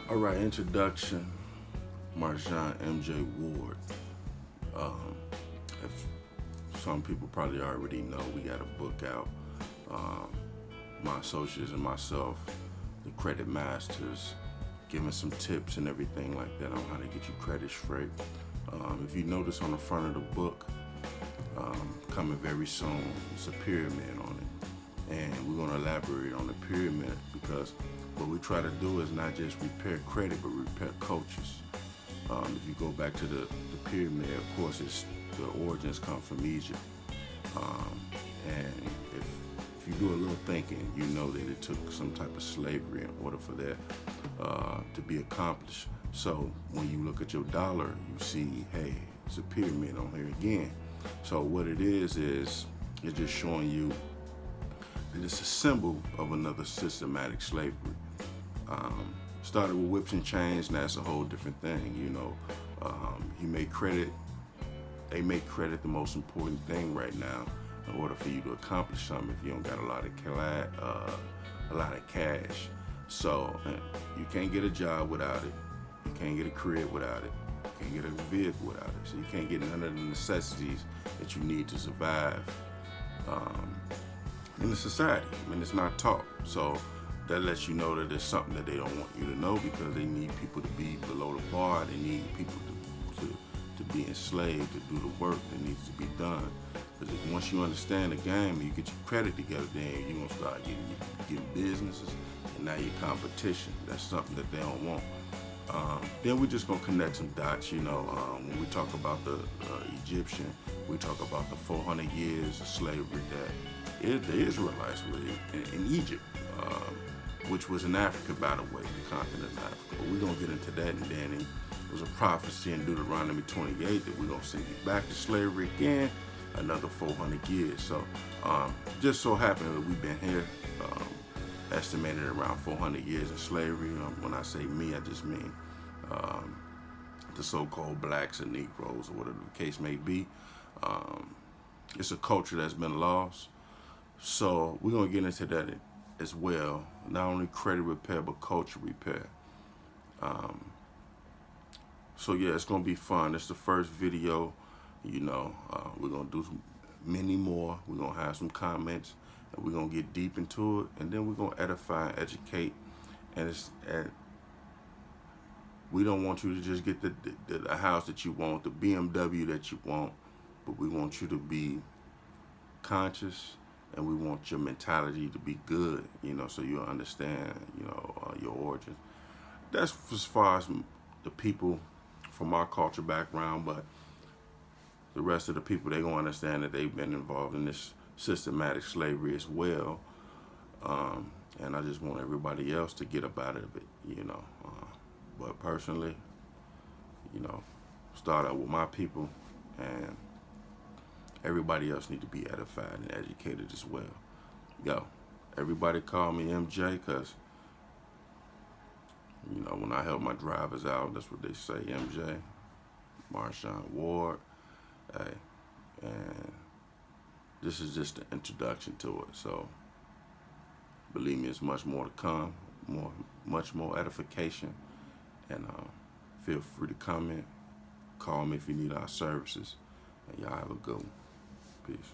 All right, introduction. Marshawn MJ Ward. If some people probably already know, we got a book out. Um, my associates and myself, the Credit Masters, giving some tips and everything like that on how to get you credit straight. If you notice on the front of the book, coming very soon, it's a pyramid on it. And we're going to elaborate on the pyramid because what we try to do is not just repair credit, but repair cultures. If you go back to the pyramid, of course, the origins come from Egypt. Um, and if you do a little thinking, you know that it took some type of slavery in order for that to be accomplished. So when you look at your dollar, you see, hey, it's a pyramid on here again. So what it is it's just showing you that it's a symbol of another systematic slavery. Started with whips and chains, and that's a whole different thing. You make credit. They make credit the most important thing right now in order for you to accomplish something. If you don't got a lot of cash, so you can't get a job without it. You can't get a crib without it. You can't get a vehicle without it. So you can't get none of the necessities that you need to survive in the society. I mean, it's not taught. So that lets you know that there's something that they don't want you to know because they need people to be below the bar. They need people to be enslaved, to do the work that needs to be done. Because once you understand the game, you get your credit together, then you're going to start getting businesses, and now your competition. That's something that they don't want. Then we're just going to connect some dots. When we talk about the Egyptian, we talk about the 400 years of slavery that the Israelites were in Egypt, which was in Africa, by the way, the continent of Africa. But we're going to get into that, and then it was a prophecy in Deuteronomy 28 that we're going to send you back to slavery again, another 400 years. So just so happened that we've been here, estimated around 400 years of slavery. When I say me, I just mean the so-called blacks and Negroes, or whatever the case may be. It's a culture that's been lost. So we're going to get into that as well. Not only credit repair, but culture repair. So yeah, it's going to be fun. It's the first video. We're going to do many more. We're going to have some comments. And we're going to get deep into it. And then we're going to edify and educate. And we don't want you to just get the house that you want, the BMW that you want. But we want you to be conscious, and we want your mentality to be good, so you'll understand, your origins. That's as far as the people from our culture background, but the rest of the people, they're going to understand that they've been involved in this systematic slavery as well. And I just want everybody else to get up out of it, But personally, start out with my people, and everybody else need to be edified and educated as well. Everybody call me MJ because, when I help my drivers out, that's what they say, MJ, Marshawn Ward. Hey, and this is just the introduction to it. So, believe me, it's much more to come, much more edification. And feel free to comment, call me if you need our services. And y'all have a good one. Peace.